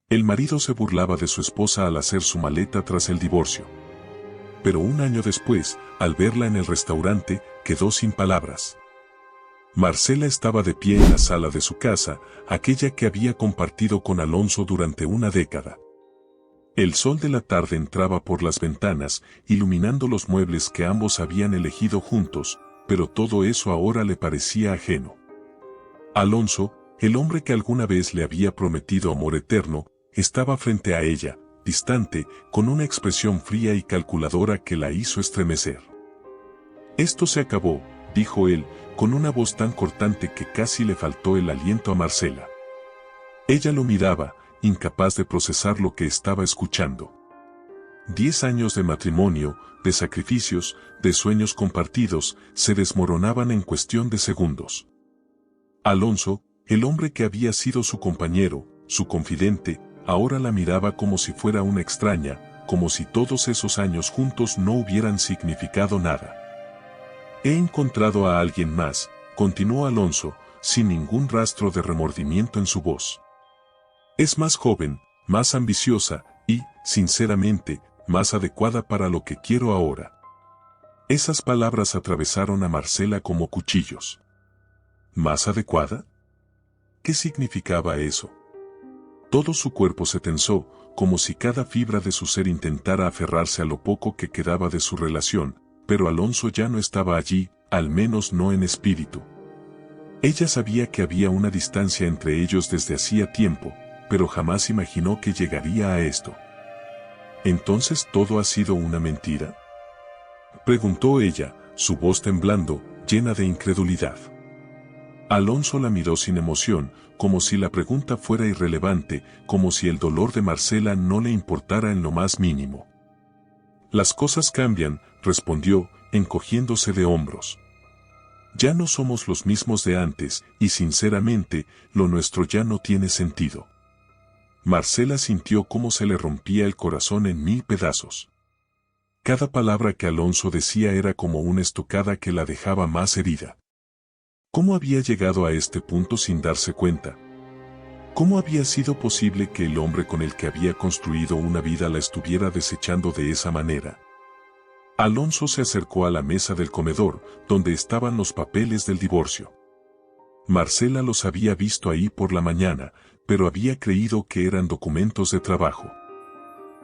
El marido se burlaba de su esposa al hacer su maleta tras el divorcio. Pero un año después, al verla en el restaurante, quedó sin palabras. Marcela estaba de pie en la sala de su casa, aquella que había compartido con Alonso durante una década. El sol de la tarde entraba por las ventanas, iluminando los muebles que ambos habían elegido juntos, pero todo eso ahora le parecía ajeno. Alonso, el hombre que alguna vez le había prometido amor eterno, estaba frente a ella, distante, con una expresión fría y calculadora que la hizo estremecer. «Esto se acabó», dijo él, con una voz tan cortante que casi le faltó el aliento a Marcela. Ella lo miraba, incapaz de procesar lo que estaba escuchando. 10 años de matrimonio, de sacrificios, de sueños compartidos, se desmoronaban en cuestión de segundos. Alonso, el hombre que había sido su compañero, su confidente, ahora la miraba como si fuera una extraña, como si todos esos años juntos no hubieran significado nada. «He encontrado a alguien más», continuó Alonso, sin ningún rastro de remordimiento en su voz. «Es más joven, más ambiciosa y, sinceramente, más adecuada para lo que quiero ahora». Esas palabras atravesaron a Marcela como cuchillos. ¿Más adecuada? ¿Qué significaba eso? Todo su cuerpo se tensó, como si cada fibra de su ser intentara aferrarse a lo poco que quedaba de su relación, pero Alonso ya no estaba allí, al menos no en espíritu. Ella sabía que había una distancia entre ellos desde hacía tiempo, pero jamás imaginó que llegaría a esto. ¿Entonces todo ha sido una mentira?, preguntó ella, su voz temblando, llena de incredulidad. Alonso la miró sin emoción, como si la pregunta fuera irrelevante, como si el dolor de Marcela no le importara en lo más mínimo. «Las cosas cambian», respondió, encogiéndose de hombros. «Ya no somos los mismos de antes, y sinceramente, lo nuestro ya no tiene sentido». Marcela sintió cómo se le rompía el corazón en 1000 pedazos. Cada palabra que Alonso decía era como una estocada que la dejaba más herida. ¿Cómo había llegado a este punto sin darse cuenta? ¿Cómo había sido posible que el hombre con el que había construido una vida la estuviera desechando de esa manera? Alonso se acercó a la mesa del comedor, donde estaban los papeles del divorcio. Marcela los había visto ahí por la mañana, pero había creído que eran documentos de trabajo.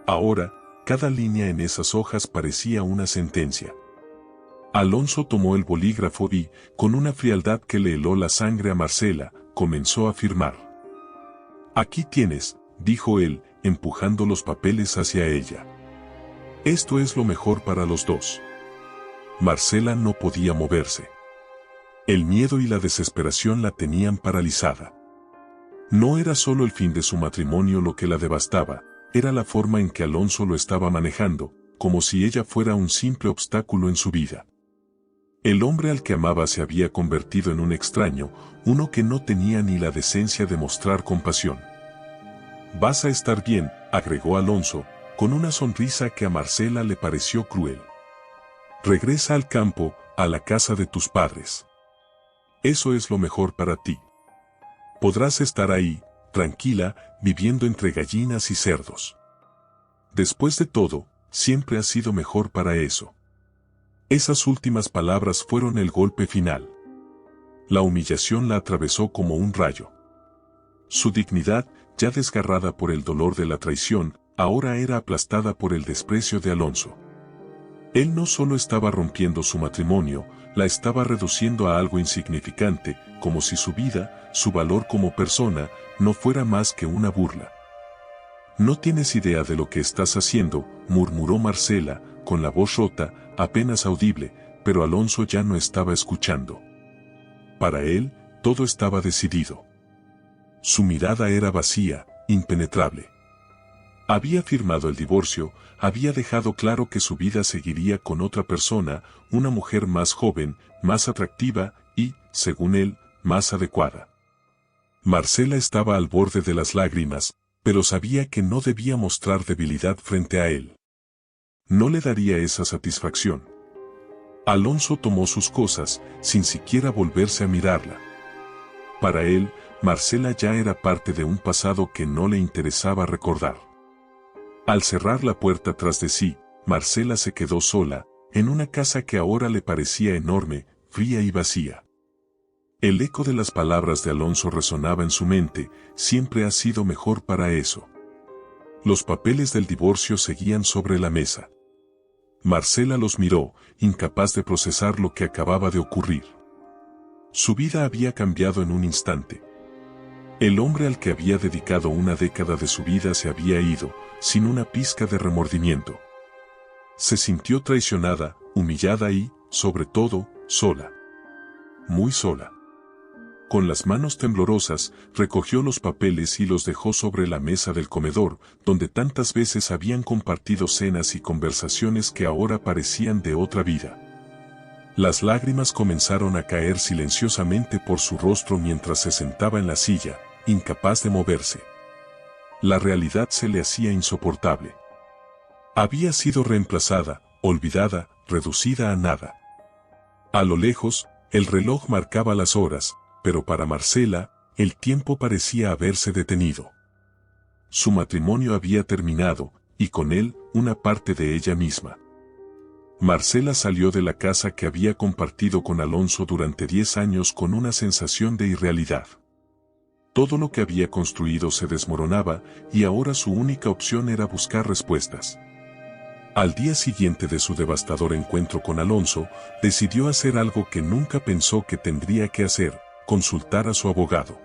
Ahora, cada línea en esas hojas parecía una sentencia. Alonso tomó el bolígrafo y, con una frialdad que le heló la sangre a Marcela, comenzó a firmar. «Aquí tienes», dijo él, empujando los papeles hacia ella. «Esto es lo mejor para los dos». Marcela no podía moverse. El miedo y la desesperación la tenían paralizada. No era solo el fin de su matrimonio lo que la devastaba, era la forma en que Alonso lo estaba manejando, como si ella fuera un simple obstáculo en su vida. El hombre al que amaba se había convertido en un extraño, uno que no tenía ni la decencia de mostrar compasión. «Vas a estar bien», agregó Alonso, con una sonrisa que a Marcela le pareció cruel. «Regresa al campo, a la casa de tus padres. Eso es lo mejor para ti. Podrás estar ahí, tranquila, viviendo entre gallinas y cerdos. Después de todo, siempre ha sido mejor para eso». Esas últimas palabras fueron el golpe final. La humillación la atravesó como un rayo. Su dignidad, ya desgarrada por el dolor de la traición, ahora era aplastada por el desprecio de Alonso. Él no solo estaba rompiendo su matrimonio, la estaba reduciendo a algo insignificante, como si su vida, su valor como persona, no fuera más que una burla. «No tienes idea de lo que estás haciendo», murmuró Marcela, con la voz rota, apenas audible, pero Alonso ya no estaba escuchando. Para él, todo estaba decidido. Su mirada era vacía, impenetrable. Había firmado el divorcio, había dejado claro que su vida seguiría con otra persona, una mujer más joven, más atractiva y, según él, más adecuada. Marcela estaba al borde de las lágrimas, pero sabía que no debía mostrar debilidad frente a él. No le daría esa satisfacción. Alonso tomó sus cosas, sin siquiera volverse a mirarla. Para él, Marcela ya era parte de un pasado que no le interesaba recordar. Al cerrar la puerta tras de sí, Marcela se quedó sola, en una casa que ahora le parecía enorme, fría y vacía. El eco de las palabras de Alonso resonaba en su mente: siempre has sido mejor para eso. Los papeles del divorcio seguían sobre la mesa. Marcela los miró, incapaz de procesar lo que acababa de ocurrir. Su vida había cambiado en un instante. El hombre al que había dedicado una década de su vida se había ido, sin una pizca de remordimiento. Se sintió traicionada, humillada y, sobre todo, sola. Muy sola. Con las manos temblorosas, recogió los papeles y los dejó sobre la mesa del comedor, donde tantas veces habían compartido cenas y conversaciones que ahora parecían de otra vida. Las lágrimas comenzaron a caer silenciosamente por su rostro mientras se sentaba en la silla, incapaz de moverse. La realidad se le hacía insoportable. Había sido reemplazada, olvidada, reducida a nada. A lo lejos, el reloj marcaba las horas, pero para Marcela, el tiempo parecía haberse detenido. Su matrimonio había terminado, y con él, una parte de ella misma. Marcela salió de la casa que había compartido con Alonso durante 10 años con una sensación de irrealidad. Todo lo que había construido se desmoronaba, y ahora su única opción era buscar respuestas. Al día siguiente de su devastador encuentro con Alonso, decidió hacer algo que nunca pensó que tendría que hacer: consultar a su abogado.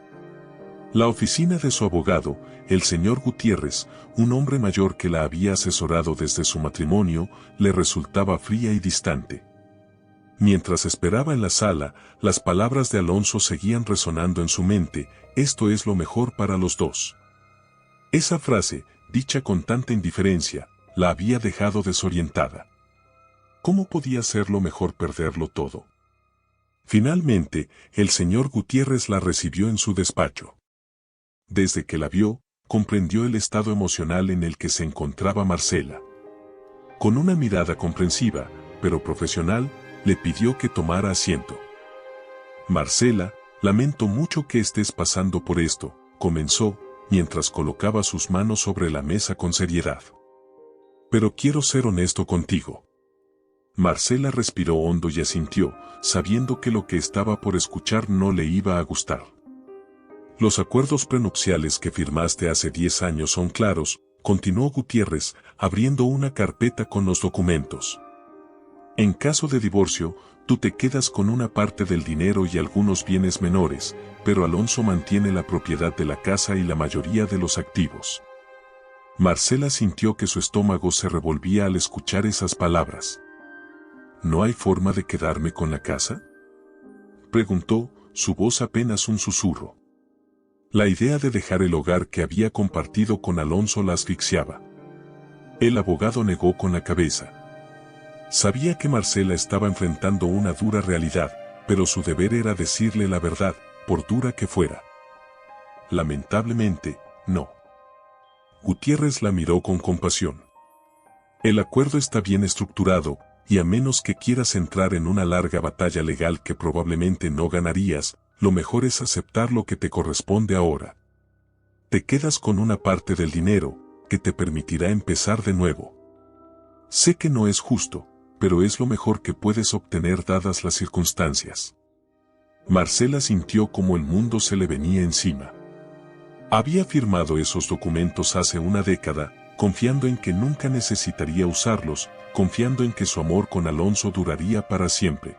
La oficina de su abogado, el señor Gutiérrez, un hombre mayor que la había asesorado desde su matrimonio, le resultaba fría y distante. Mientras esperaba en la sala, las palabras de Alonso seguían resonando en su mente: esto es lo mejor para los dos. Esa frase, dicha con tanta indiferencia, la había dejado desorientada. ¿Cómo podía ser lo mejor perderlo todo? Finalmente, el señor Gutiérrez la recibió en su despacho. Desde que la vio, comprendió el estado emocional en el que se encontraba Marcela. Con una mirada comprensiva, pero profesional, le pidió que tomara asiento. Marcela, lamento mucho que estés pasando por esto, comenzó, mientras colocaba sus manos sobre la mesa con seriedad. Pero quiero ser honesto contigo. Marcela respiró hondo y asintió, sabiendo que lo que estaba por escuchar no le iba a gustar. Los acuerdos prenupciales que firmaste hace 10 años son claros, continuó Gutiérrez, abriendo una carpeta con los documentos. En caso de divorcio, tú te quedas con una parte del dinero y algunos bienes menores, pero Alonso mantiene la propiedad de la casa y la mayoría de los activos. Marcela sintió que su estómago se revolvía al escuchar esas palabras. ¿No hay forma de quedarme con la casa?, preguntó, su voz apenas un susurro. La idea de dejar el hogar que había compartido con Alonso la asfixiaba. El abogado negó con la cabeza. Sabía que Marcela estaba enfrentando una dura realidad, pero su deber era decirle la verdad, por dura que fuera. Lamentablemente, no. Gutiérrez la miró con compasión. El acuerdo está bien estructurado, y a menos que quieras entrar en una larga batalla legal que probablemente no ganarías, lo mejor es aceptar lo que te corresponde ahora. Te quedas con una parte del dinero, que te permitirá empezar de nuevo. Sé que no es justo, pero es lo mejor que puedes obtener dadas las circunstancias. Marcela sintió como el mundo se le venía encima. Había firmado esos documentos hace una década, confiando en que nunca necesitaría usarlos, confiando en que su amor con Alonso duraría para siempre.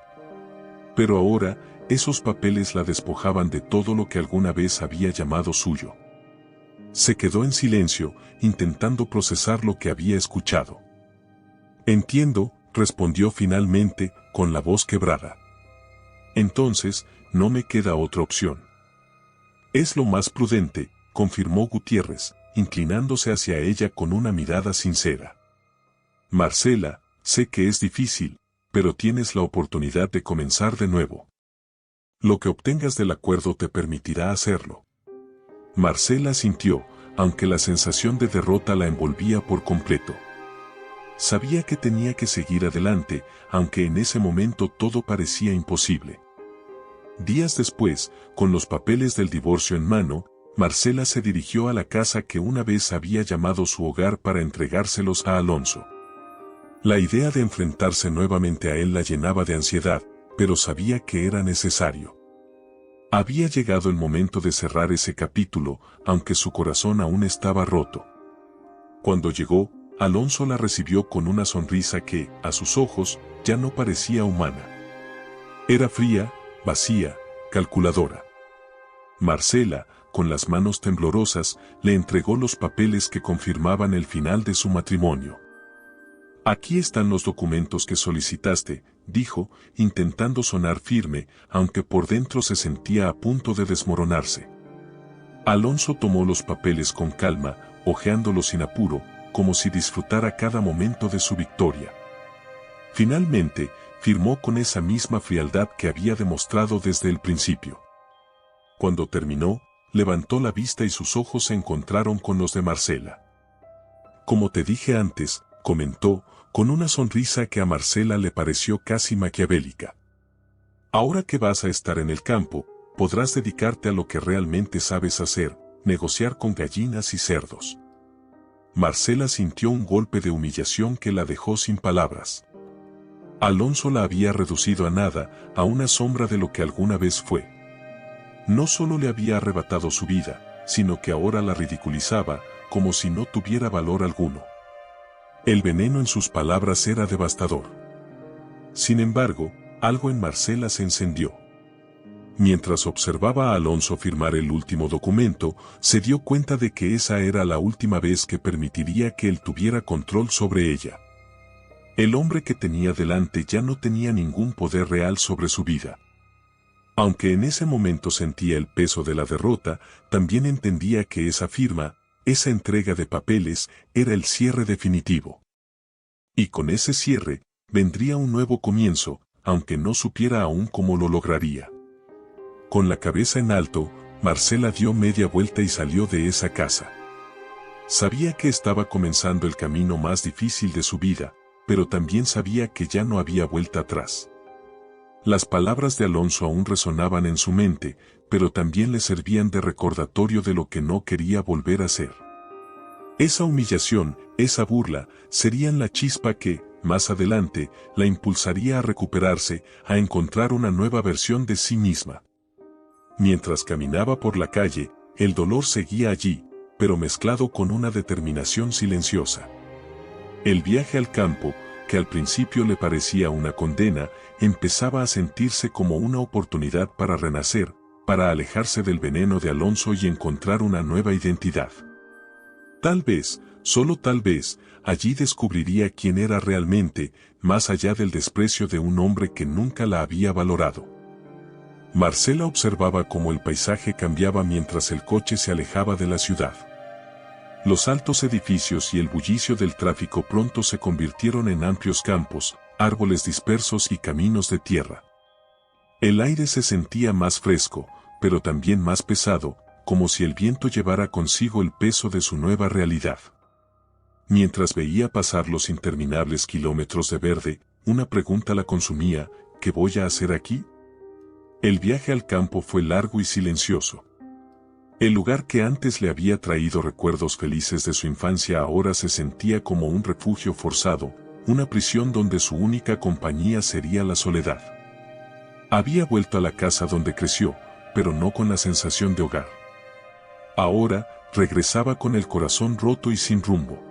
Pero ahora, esos papeles la despojaban de todo lo que alguna vez había llamado suyo. Se quedó en silencio, intentando procesar lo que había escuchado. Entiendo, respondió finalmente, con la voz quebrada. Entonces, no me queda otra opción. Es lo más prudente, confirmó Gutiérrez, inclinándose hacia ella con una mirada sincera. Marcela, sé que es difícil, pero tienes la oportunidad de comenzar de nuevo. Lo que obtengas del acuerdo te permitirá hacerlo. Marcela sintió, aunque la sensación de derrota la envolvía por completo. Sabía que tenía que seguir adelante, aunque en ese momento todo parecía imposible. Días después, con los papeles del divorcio en mano, Marcela se dirigió a la casa que una vez había llamado su hogar para entregárselos a Alonso. La idea de enfrentarse nuevamente a él la llenaba de ansiedad, pero sabía que era necesario. Había llegado el momento de cerrar ese capítulo, aunque su corazón aún estaba roto. Cuando llegó, Alonso la recibió con una sonrisa que, a sus ojos, ya no parecía humana. Era fría, vacía, calculadora. Marcela, con las manos temblorosas, le entregó los papeles que confirmaban el final de su matrimonio. «Aquí están los documentos que solicitaste», dijo, intentando sonar firme, aunque por dentro se sentía a punto de desmoronarse. Alonso tomó los papeles con calma, hojeándolos sin apuro, como si disfrutara cada momento de su victoria. Finalmente, firmó con esa misma frialdad que había demostrado desde el principio. Cuando terminó, levantó la vista y sus ojos se encontraron con los de Marcela. «Como te dije antes», comentó, con una sonrisa que a Marcela le pareció casi maquiavélica. «Ahora que vas a estar en el campo, podrás dedicarte a lo que realmente sabes hacer, negociar con gallinas y cerdos». Marcela sintió un golpe de humillación que la dejó sin palabras. Alonso la había reducido a nada, a una sombra de lo que alguna vez fue. No solo le había arrebatado su vida, sino que ahora la ridiculizaba, como si no tuviera valor alguno. El veneno en sus palabras era devastador. Sin embargo, algo en Marcela se encendió. Mientras observaba a Alonso firmar el último documento, se dio cuenta de que esa era la última vez que permitiría que él tuviera control sobre ella. El hombre que tenía delante ya no tenía ningún poder real sobre su vida. Aunque en ese momento sentía el peso de la derrota, también entendía que esa firma, esa entrega de papeles, era el cierre definitivo. Y con ese cierre, vendría un nuevo comienzo, aunque no supiera aún cómo lo lograría. Con la cabeza en alto, Marcela dio media vuelta y salió de esa casa. Sabía que estaba comenzando el camino más difícil de su vida, pero también sabía que ya no había vuelta atrás. Las palabras de Alonso aún resonaban en su mente, pero también le servían de recordatorio de lo que no quería volver a hacer. Esa humillación, esa burla, serían la chispa que, más adelante, la impulsaría a recuperarse, a encontrar una nueva versión de sí misma. Mientras caminaba por la calle, el dolor seguía allí, pero mezclado con una determinación silenciosa. El viaje al campo, que al principio le parecía una condena, empezaba a sentirse como una oportunidad para renacer, para alejarse del veneno de Alonso y encontrar una nueva identidad. Tal vez, solo tal vez, allí descubriría quién era realmente, más allá del desprecio de un hombre que nunca la había valorado. Marcela observaba cómo el paisaje cambiaba mientras el coche se alejaba de la ciudad. Los altos edificios y el bullicio del tráfico pronto se convirtieron en amplios campos, árboles dispersos y caminos de tierra. El aire se sentía más fresco, pero también más pesado, como si el viento llevara consigo el peso de su nueva realidad. Mientras veía pasar los interminables kilómetros de verde, una pregunta la consumía: ¿qué voy a hacer aquí? El viaje al campo fue largo y silencioso. El lugar que antes le había traído recuerdos felices de su infancia ahora se sentía como un refugio forzado, una prisión donde su única compañía sería la soledad. Había vuelto a la casa donde creció, pero no con la sensación de hogar. Ahora, regresaba con el corazón roto y sin rumbo.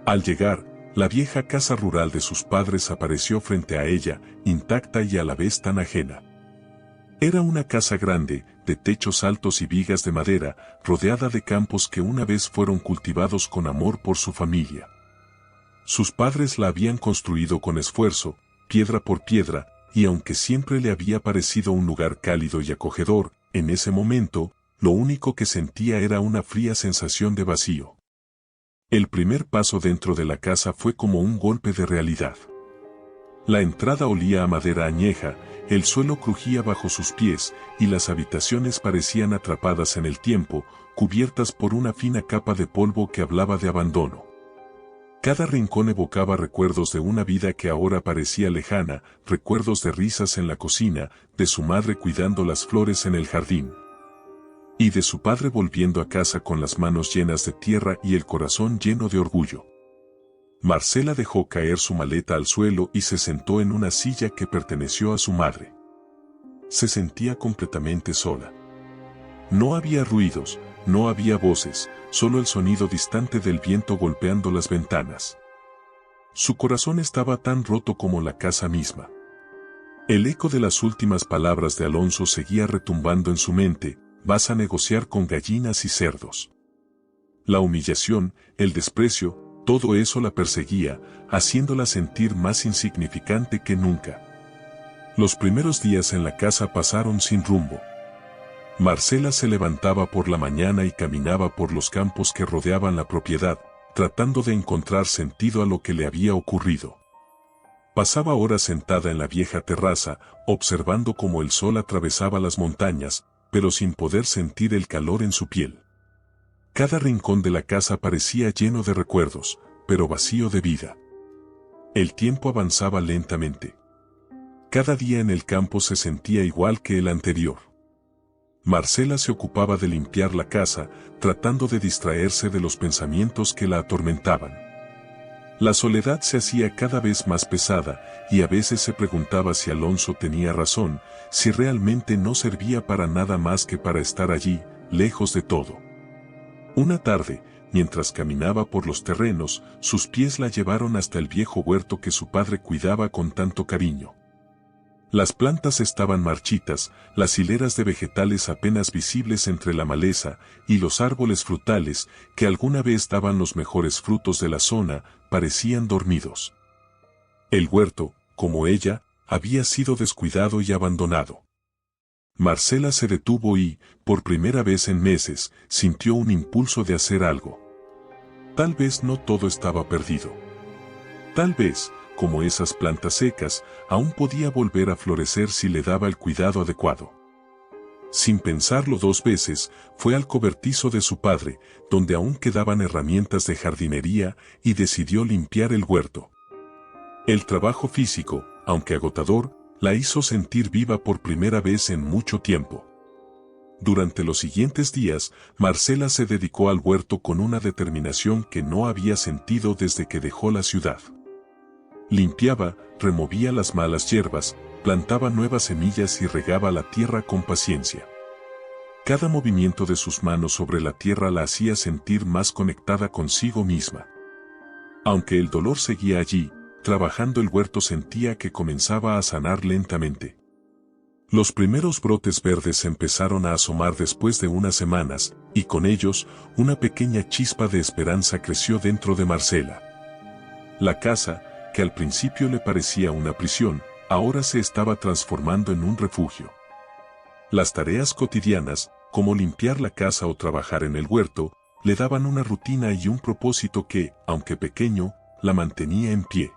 Al llegar, la vieja casa rural de sus padres apareció frente a ella, intacta y a la vez tan ajena. Era una casa grande, de techos altos y vigas de madera, rodeada de campos que una vez fueron cultivados con amor por su familia. Sus padres la habían construido con esfuerzo, piedra por piedra, y aunque siempre le había parecido un lugar cálido y acogedor, en ese momento, lo único que sentía era una fría sensación de vacío. El primer paso dentro de la casa fue como un golpe de realidad. La entrada olía a madera añeja, el suelo crujía bajo sus pies, y las habitaciones parecían atrapadas en el tiempo, cubiertas por una fina capa de polvo que hablaba de abandono. Cada rincón evocaba recuerdos de una vida que ahora parecía lejana, recuerdos de risas en la cocina, de su madre cuidando las flores en el jardín. Y de su padre volviendo a casa con las manos llenas de tierra y el corazón lleno de orgullo. Marcela dejó caer su maleta al suelo y se sentó en una silla que perteneció a su madre. Se sentía completamente sola. No había ruidos, no había voces, solo el sonido distante del viento golpeando las ventanas. Su corazón estaba tan roto como la casa misma. El eco de las últimas palabras de Alonso seguía retumbando en su mente: vas a negociar con gallinas y cerdos. La humillación, el desprecio, todo eso la perseguía, haciéndola sentir más insignificante que nunca. Los primeros días en la casa pasaron sin rumbo. Marcela se levantaba por la mañana y caminaba por los campos que rodeaban la propiedad, tratando de encontrar sentido a lo que le había ocurrido. Pasaba horas sentada en la vieja terraza, observando cómo el sol atravesaba las montañas, pero sin poder sentir el calor en su piel. Cada rincón de la casa parecía lleno de recuerdos, pero vacío de vida. El tiempo avanzaba lentamente. Cada día en el campo se sentía igual que el anterior. Marcela se ocupaba de limpiar la casa, tratando de distraerse de los pensamientos que la atormentaban. La soledad se hacía cada vez más pesada, y a veces se preguntaba si Alonso tenía razón, si realmente no servía para nada más que para estar allí, lejos de todo. Una tarde, mientras caminaba por los terrenos, sus pies la llevaron hasta el viejo huerto que su padre cuidaba con tanto cariño. Las plantas estaban marchitas, las hileras de vegetales apenas visibles entre la maleza, y los árboles frutales, que alguna vez daban los mejores frutos de la zona, parecían dormidos. El huerto, como ella, había sido descuidado y abandonado. Marcela se detuvo y, por primera vez en meses, sintió un impulso de hacer algo. Tal vez no todo estaba perdido. Tal vez, como esas plantas secas, aún podía volver a florecer si le daba el cuidado adecuado. Sin pensarlo dos veces, fue al cobertizo de su padre, donde aún quedaban herramientas de jardinería, y decidió limpiar el huerto. El trabajo físico, aunque agotador, la hizo sentir viva por primera vez en mucho tiempo. Durante los siguientes días, Marcela se dedicó al huerto con una determinación que no había sentido desde que dejó la ciudad. Limpiaba, removía las malas hierbas, plantaba nuevas semillas y regaba la tierra con paciencia. Cada movimiento de sus manos sobre la tierra la hacía sentir más conectada consigo misma. Aunque el dolor seguía allí, trabajando el huerto sentía que comenzaba a sanar lentamente. Los primeros brotes verdes empezaron a asomar después de unas semanas, y con ellos, una pequeña chispa de esperanza creció dentro de Marcela. La casa, que al principio le parecía una prisión, ahora se estaba transformando en un refugio. Las tareas cotidianas, como limpiar la casa o trabajar en el huerto, le daban una rutina y un propósito que, aunque pequeño, la mantenía en pie.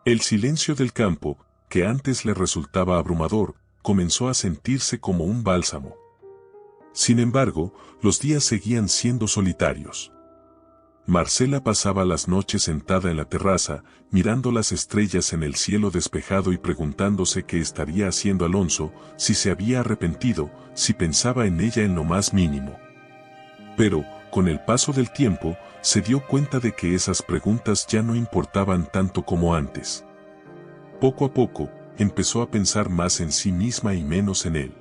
El silencio del campo, que antes le resultaba abrumador, comenzó a sentirse como un bálsamo. Sin embargo, los días seguían siendo solitarios. Marcela pasaba las noches sentada en la terraza, mirando las estrellas en el cielo despejado y preguntándose qué estaría haciendo Alonso, si se había arrepentido, si pensaba en ella en lo más mínimo. Pero, con el paso del tiempo, se dio cuenta de que esas preguntas ya no importaban tanto como antes. Poco a poco, empezó a pensar más en sí misma y menos en él.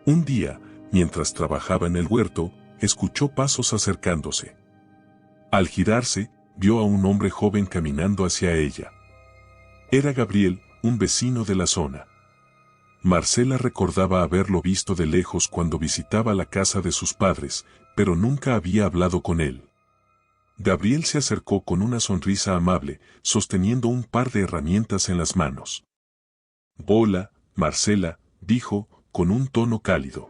Un día, mientras trabajaba en el huerto, escuchó pasos acercándose. Al girarse, vio a un hombre joven caminando hacia ella. Era Gabriel, un vecino de la zona. Marcela recordaba haberlo visto de lejos cuando visitaba la casa de sus padres, pero nunca había hablado con él. Gabriel se acercó con una sonrisa amable, sosteniendo un par de herramientas en las manos. «Hola, Marcela», dijo, con un tono cálido.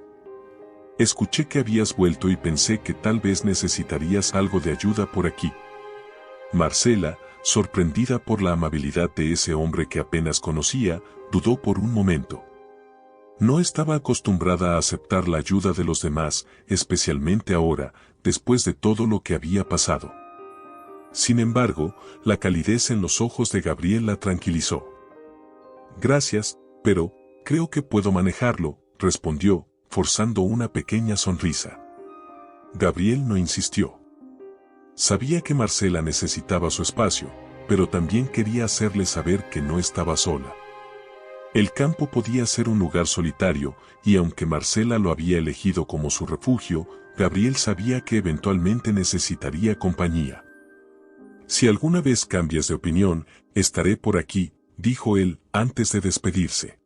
«Escuché que habías vuelto y pensé que tal vez necesitarías algo de ayuda por aquí». Marcela, sorprendida por la amabilidad de ese hombre que apenas conocía, dudó por un momento. No estaba acostumbrada a aceptar la ayuda de los demás, especialmente ahora, después de todo lo que había pasado. Sin embargo, la calidez en los ojos de Gabriel la tranquilizó. Gracias, pero creo que puedo manejarlo, respondió, forzando una pequeña sonrisa. Gabriel no insistió. Sabía que Marcela necesitaba su espacio, pero también quería hacerle saber que no estaba sola. El campo podía ser un lugar solitario, y aunque Marcela lo había elegido como su refugio, Gabriel sabía que eventualmente necesitaría compañía. Si alguna vez cambias de opinión, estaré por aquí, dijo él, antes de despedirse.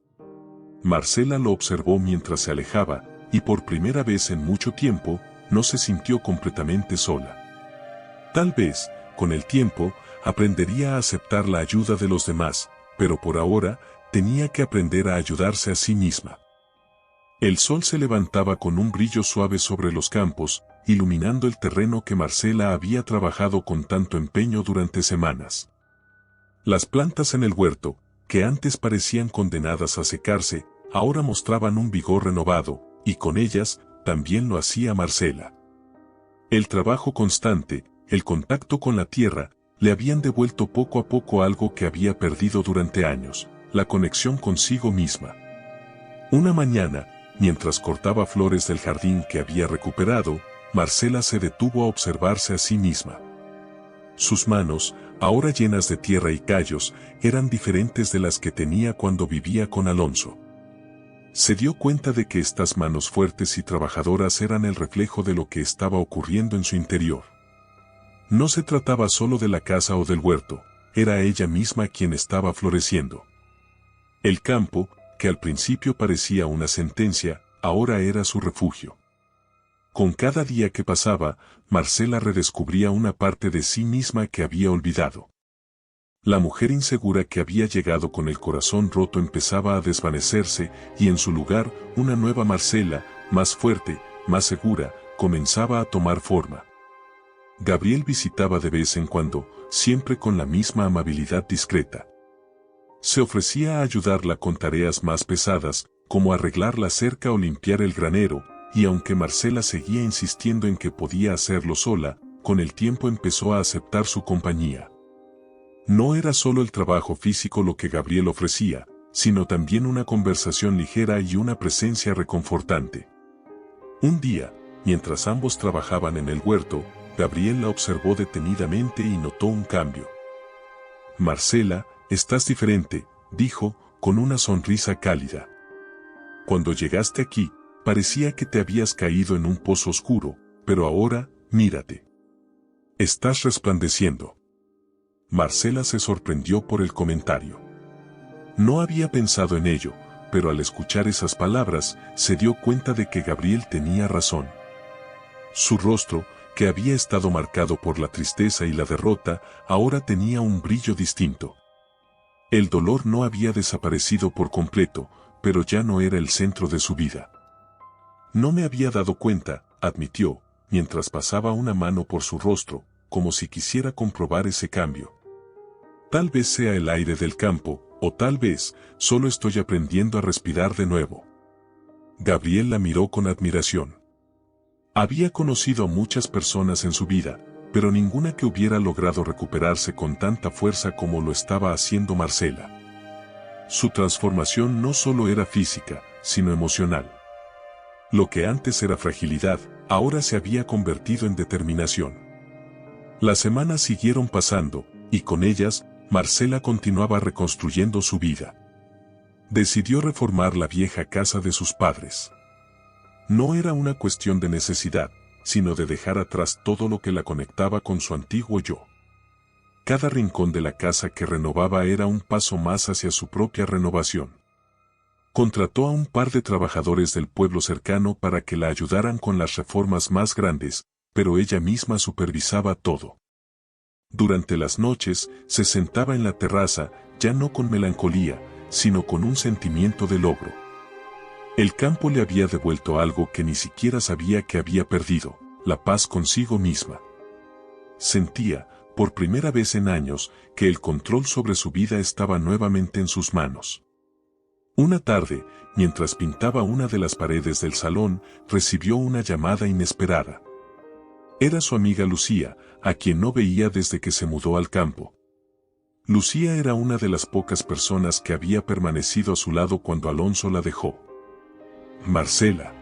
Marcela lo observó mientras se alejaba, y por primera vez en mucho tiempo, no se sintió completamente sola. Tal vez, con el tiempo, aprendería a aceptar la ayuda de los demás, pero por ahora, tenía que aprender a ayudarse a sí misma. El sol se levantaba con un brillo suave sobre los campos, iluminando el terreno que Marcela había trabajado con tanto empeño durante semanas. Las plantas en el huerto, que antes parecían condenadas a secarse, ahora mostraban un vigor renovado, y con ellas, también lo hacía Marcela. El trabajo constante, el contacto con la tierra, le habían devuelto poco a poco algo que había perdido durante años, la conexión consigo misma. Una mañana, mientras cortaba flores del jardín que había recuperado, Marcela se detuvo a observarse a sí misma. Sus manos, ahora llenas de tierra y callos, eran diferentes de las que tenía cuando vivía con Alonso. Se dio cuenta de que estas manos fuertes y trabajadoras eran el reflejo de lo que estaba ocurriendo en su interior. No se trataba solo de la casa o del huerto, era ella misma quien estaba floreciendo. El campo, que al principio parecía una sentencia, ahora era su refugio. Con cada día que pasaba, Marcela redescubría una parte de sí misma que había olvidado. La mujer insegura que había llegado con el corazón roto empezaba a desvanecerse, y en su lugar, una nueva Marcela, más fuerte, más segura, comenzaba a tomar forma. Gabriel visitaba de vez en cuando, siempre con la misma amabilidad discreta. Se ofrecía a ayudarla con tareas más pesadas, como arreglar la cerca o limpiar el granero, y aunque Marcela seguía insistiendo en que podía hacerlo sola, con el tiempo empezó a aceptar su compañía. No era solo el trabajo físico lo que Gabriel ofrecía, sino también una conversación ligera y una presencia reconfortante. Un día, mientras ambos trabajaban en el huerto, Gabriel la observó detenidamente y notó un cambio. «Marcela, estás diferente», dijo, con una sonrisa cálida. «Cuando llegaste aquí, parecía que te habías caído en un pozo oscuro, pero ahora, mírate. Estás resplandeciendo». Marcela se sorprendió por el comentario. No había pensado en ello, pero al escuchar esas palabras, se dio cuenta de que Gabriel tenía razón. Su rostro, que había estado marcado por la tristeza y la derrota, ahora tenía un brillo distinto. El dolor no había desaparecido por completo, pero ya no era el centro de su vida. «No me había dado cuenta», admitió, mientras pasaba una mano por su rostro, como si quisiera comprobar ese cambio. «Tal vez sea el aire del campo, o tal vez, solo estoy aprendiendo a respirar de nuevo». Gabriel la miró con admiración. Había conocido a muchas personas en su vida, pero ninguna que hubiera logrado recuperarse con tanta fuerza como lo estaba haciendo Marcela. Su transformación no solo era física, sino emocional. Lo que antes era fragilidad, ahora se había convertido en determinación. Las semanas siguieron pasando, y con ellas, Marcela continuaba reconstruyendo su vida. Decidió reformar la vieja casa de sus padres. No era una cuestión de necesidad, sino de dejar atrás todo lo que la conectaba con su antiguo yo. Cada rincón de la casa que renovaba era un paso más hacia su propia renovación. Contrató a un par de trabajadores del pueblo cercano para que la ayudaran con las reformas más grandes, pero ella misma supervisaba todo. Durante las noches, se sentaba en la terraza, ya no con melancolía, sino con un sentimiento de logro. El campo le había devuelto algo que ni siquiera sabía que había perdido, la paz consigo misma. Sentía, por primera vez en años, que el control sobre su vida estaba nuevamente en sus manos. Una tarde, mientras pintaba una de las paredes del salón, recibió una llamada inesperada. Era su amiga Lucía, a quien no veía desde que se mudó al campo. Lucía era una de las pocas personas que había permanecido a su lado cuando Alonso la dejó. Marcela.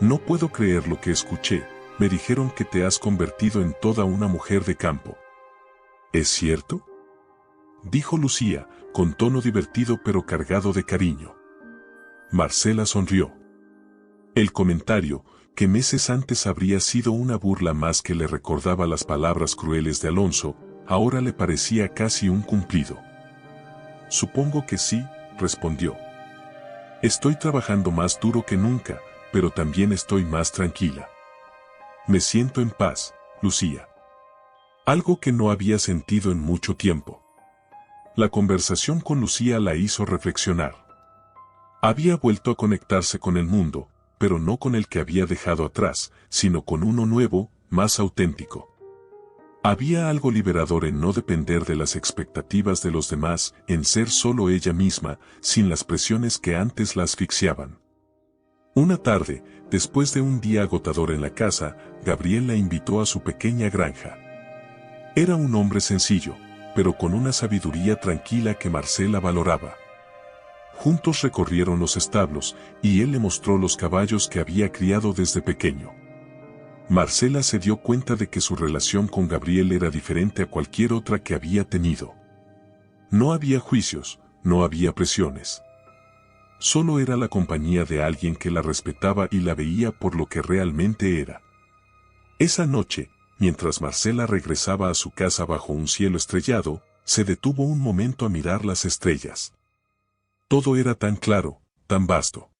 No puedo creer lo que escuché, me dijeron que te has convertido en toda una mujer de campo. ¿Es cierto? Dijo Lucía, con tono divertido pero cargado de cariño. Marcela sonrió. El comentario, que meses antes habría sido una burla más que le recordaba las palabras crueles de Alonso, ahora le parecía casi un cumplido. Supongo que sí, respondió. Estoy trabajando más duro que nunca, pero también estoy más tranquila. Me siento en paz, Lucía. Algo que no había sentido en mucho tiempo. La conversación con Lucía la hizo reflexionar. Había vuelto a conectarse con el mundo, pero no con el que había dejado atrás, sino con uno nuevo, más auténtico. Había algo liberador en no depender de las expectativas de los demás, en ser solo ella misma, sin las presiones que antes la asfixiaban. Una tarde, después de un día agotador en la casa, Gabriel la invitó a su pequeña granja. Era un hombre sencillo, pero con una sabiduría tranquila que Marcela valoraba. Juntos recorrieron los establos, y él le mostró los caballos que había criado desde pequeño. Marcela se dio cuenta de que su relación con Gabriel era diferente a cualquier otra que había tenido. No había juicios, no había presiones. Solo era la compañía de alguien que la respetaba y la veía por lo que realmente era. Esa noche, mientras Marcela regresaba a su casa bajo un cielo estrellado, se detuvo un momento a mirar las estrellas. Todo era tan claro, tan vasto.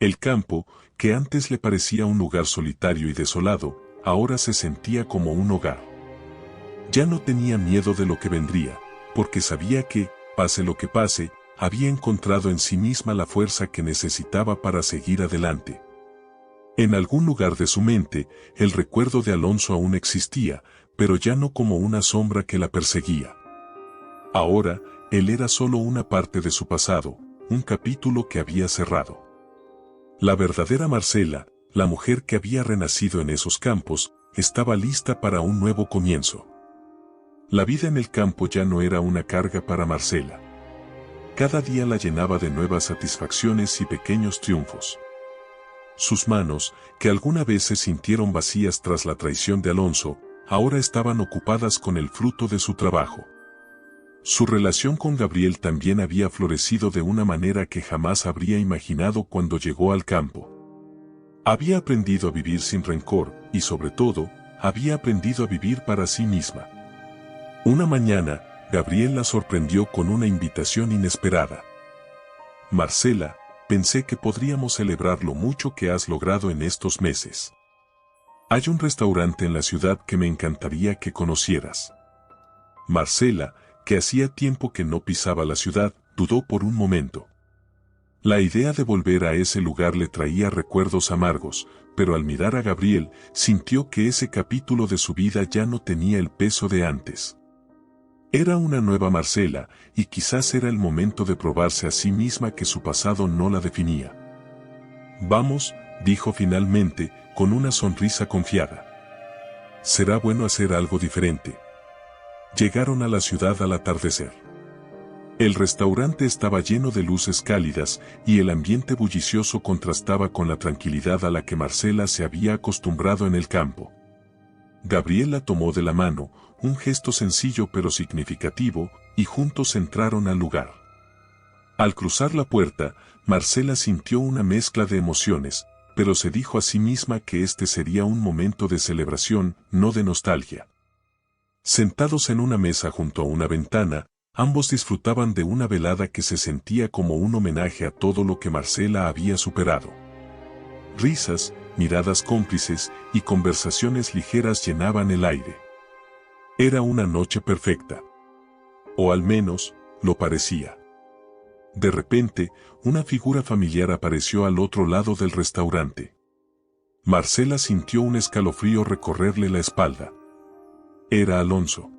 El campo, que antes le parecía un lugar solitario y desolado, ahora se sentía como un hogar. Ya no tenía miedo de lo que vendría, porque sabía que, pase lo que pase, había encontrado en sí misma la fuerza que necesitaba para seguir adelante. En algún lugar de su mente, el recuerdo de Alonso aún existía, pero ya no como una sombra que la perseguía. Ahora, él era solo una parte de su pasado, un capítulo que había cerrado. La verdadera Marcela, la mujer que había renacido en esos campos, estaba lista para un nuevo comienzo. La vida en el campo ya no era una carga para Marcela. Cada día la llenaba de nuevas satisfacciones y pequeños triunfos. Sus manos, que alguna vez se sintieron vacías tras la traición de Alonso, ahora estaban ocupadas con el fruto de su trabajo. Su relación con Gabriel también había florecido de una manera que jamás habría imaginado cuando llegó al campo. Había aprendido a vivir sin rencor, y sobre todo, había aprendido a vivir para sí misma. Una mañana, Gabriel la sorprendió con una invitación inesperada. Marcela, pensé que podríamos celebrar lo mucho que has logrado en estos meses. Hay un restaurante en la ciudad que me encantaría que conocieras. Marcela, que hacía tiempo que no pisaba la ciudad, dudó por un momento. La idea de volver a ese lugar le traía recuerdos amargos, pero al mirar a Gabriel, sintió que ese capítulo de su vida ya no tenía el peso de antes. Era una nueva Marcela, y quizás era el momento de probarse a sí misma que su pasado no la definía. Vamos, dijo finalmente, con una sonrisa confiada. Será bueno hacer algo diferente. Llegaron a la ciudad al atardecer. El restaurante estaba lleno de luces cálidas y el ambiente bullicioso contrastaba con la tranquilidad a la que Marcela se había acostumbrado en el campo. Gabriel la tomó de la mano, un gesto sencillo pero significativo, y juntos entraron al lugar. Al cruzar la puerta, Marcela sintió una mezcla de emociones, pero se dijo a sí misma que este sería un momento de celebración, no de nostalgia. Sentados en una mesa junto a una ventana, ambos disfrutaban de una velada que se sentía como un homenaje a todo lo que Marcela había superado. Risas, miradas cómplices y conversaciones ligeras llenaban el aire. Era una noche perfecta. O al menos, lo parecía. De repente, una figura familiar apareció al otro lado del restaurante. Marcela sintió un escalofrío recorrerle la espalda. Era Alonso.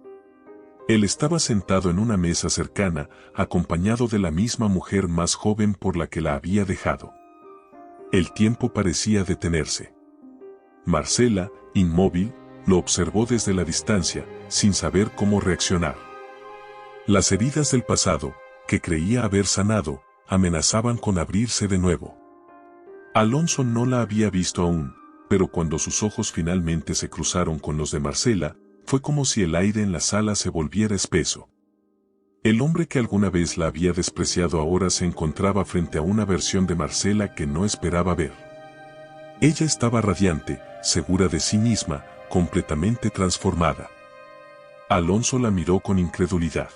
Él estaba sentado en una mesa cercana, acompañado de la misma mujer más joven por la que la había dejado. El tiempo parecía detenerse. Marcela, inmóvil, lo observó desde la distancia, sin saber cómo reaccionar. Las heridas del pasado, que creía haber sanado, amenazaban con abrirse de nuevo. Alonso no la había visto aún, pero cuando sus ojos finalmente se cruzaron con los de Marcela, fue como si el aire en la sala se volviera espeso. El hombre que alguna vez la había despreciado ahora se encontraba frente a una versión de Marcela que no esperaba ver. Ella estaba radiante, segura de sí misma, completamente transformada. Alonso la miró con incredulidad.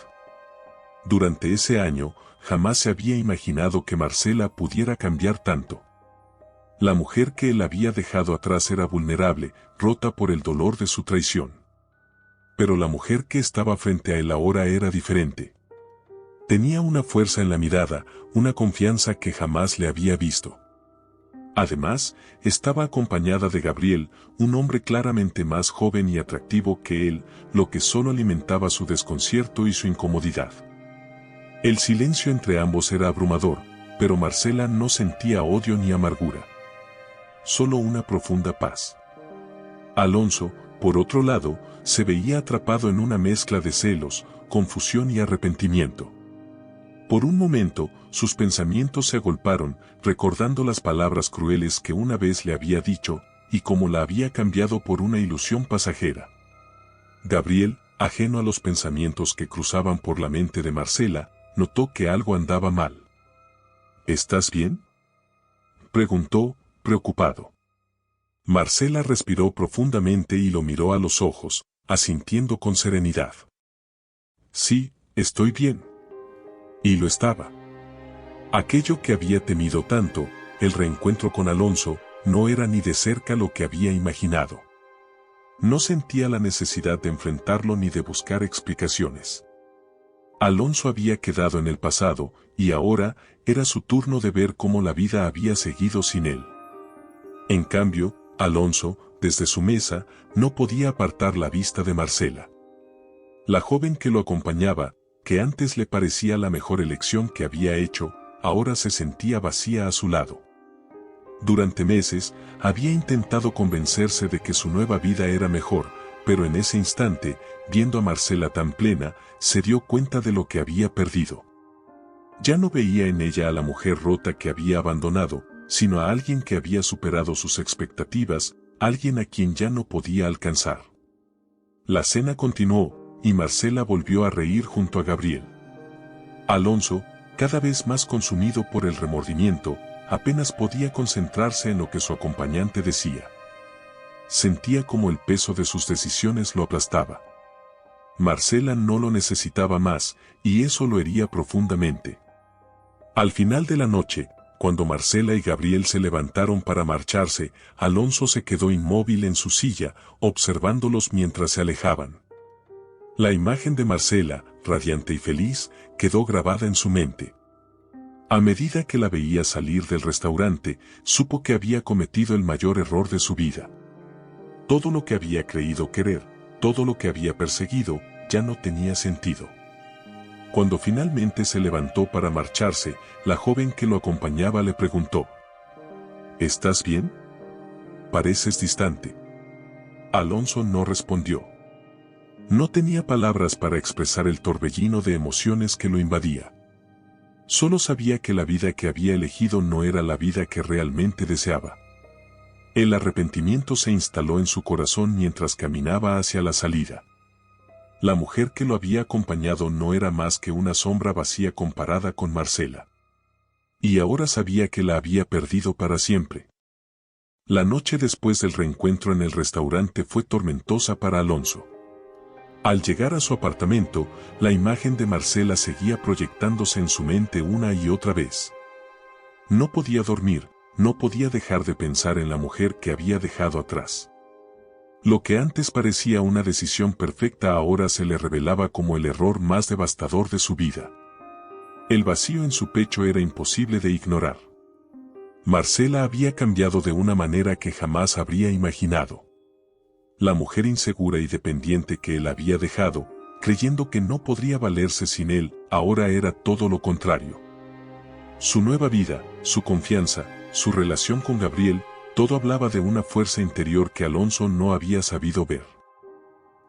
Durante ese año, jamás se había imaginado que Marcela pudiera cambiar tanto. La mujer que él había dejado atrás era vulnerable, rota por el dolor de su traición. Pero la mujer que estaba frente a él ahora era diferente. Tenía una fuerza en la mirada, una confianza que jamás le había visto. Además, estaba acompañada de Gabriel, un hombre claramente más joven y atractivo que él, lo que solo alimentaba su desconcierto y su incomodidad. El silencio entre ambos era abrumador, pero Marcela no sentía odio ni amargura. Solo una profunda paz. Alonso, por otro lado, se veía atrapado en una mezcla de celos, confusión y arrepentimiento. Por un momento, sus pensamientos se agolparon, recordando las palabras crueles que una vez le había dicho, y cómo la había cambiado por una ilusión pasajera. Gabriel, ajeno a los pensamientos que cruzaban por la mente de Marcela, notó que algo andaba mal. ¿Estás bien?, preguntó, preocupado. Marcela respiró profundamente y lo miró a los ojos, asintiendo con serenidad. Sí, estoy bien. Y lo estaba. Aquello que había temido tanto, el reencuentro con Alonso, no era ni de cerca lo que había imaginado. No sentía la necesidad de enfrentarlo ni de buscar explicaciones. Alonso había quedado en el pasado, y ahora era su turno de ver cómo la vida había seguido sin él. En cambio, Alonso, desde su mesa, no podía apartar la vista de Marcela. La joven que lo acompañaba, que antes le parecía la mejor elección que había hecho, ahora se sentía vacía a su lado. Durante meses, había intentado convencerse de que su nueva vida era mejor, pero en ese instante, viendo a Marcela tan plena, se dio cuenta de lo que había perdido. Ya no veía en ella a la mujer rota que había abandonado, sino a alguien que había superado sus expectativas, alguien a quien ya no podía alcanzar. La cena continuó, y Marcela volvió a reír junto a Gabriel. Alonso, cada vez más consumido por el remordimiento, apenas podía concentrarse en lo que su acompañante decía. Sentía como el peso de sus decisiones lo aplastaba. Marcela no lo necesitaba más, y eso lo hería profundamente. Al final de la noche, cuando Marcela y Gabriel se levantaron para marcharse, Alonso se quedó inmóvil en su silla, observándolos mientras se alejaban. La imagen de Marcela, radiante y feliz, quedó grabada en su mente. A medida que la veía salir del restaurante, supo que había cometido el mayor error de su vida. Todo lo que había creído querer, todo lo que había perseguido, ya no tenía sentido. Cuando finalmente se levantó para marcharse, la joven que lo acompañaba le preguntó: ¿Estás bien? Pareces distante. Alonso no respondió. No tenía palabras para expresar el torbellino de emociones que lo invadía. Solo sabía que la vida que había elegido no era la vida que realmente deseaba. El arrepentimiento se instaló en su corazón mientras caminaba hacia la salida. La mujer que lo había acompañado no era más que una sombra vacía comparada con Marcela. Y ahora sabía que la había perdido para siempre. La noche después del reencuentro en el restaurante fue tormentosa para Alonso. Al llegar a su apartamento, la imagen de Marcela seguía proyectándose en su mente una y otra vez. No podía dormir, no podía dejar de pensar en la mujer que había dejado atrás. Lo que antes parecía una decisión perfecta ahora se le revelaba como el error más devastador de su vida. El vacío en su pecho era imposible de ignorar. Marcela había cambiado de una manera que jamás habría imaginado. La mujer insegura y dependiente que él había dejado, creyendo que no podría valerse sin él, ahora era todo lo contrario. Su nueva vida, su confianza, su relación con Gabriel, Todo hablaba de una fuerza interior que Alonso no había sabido ver.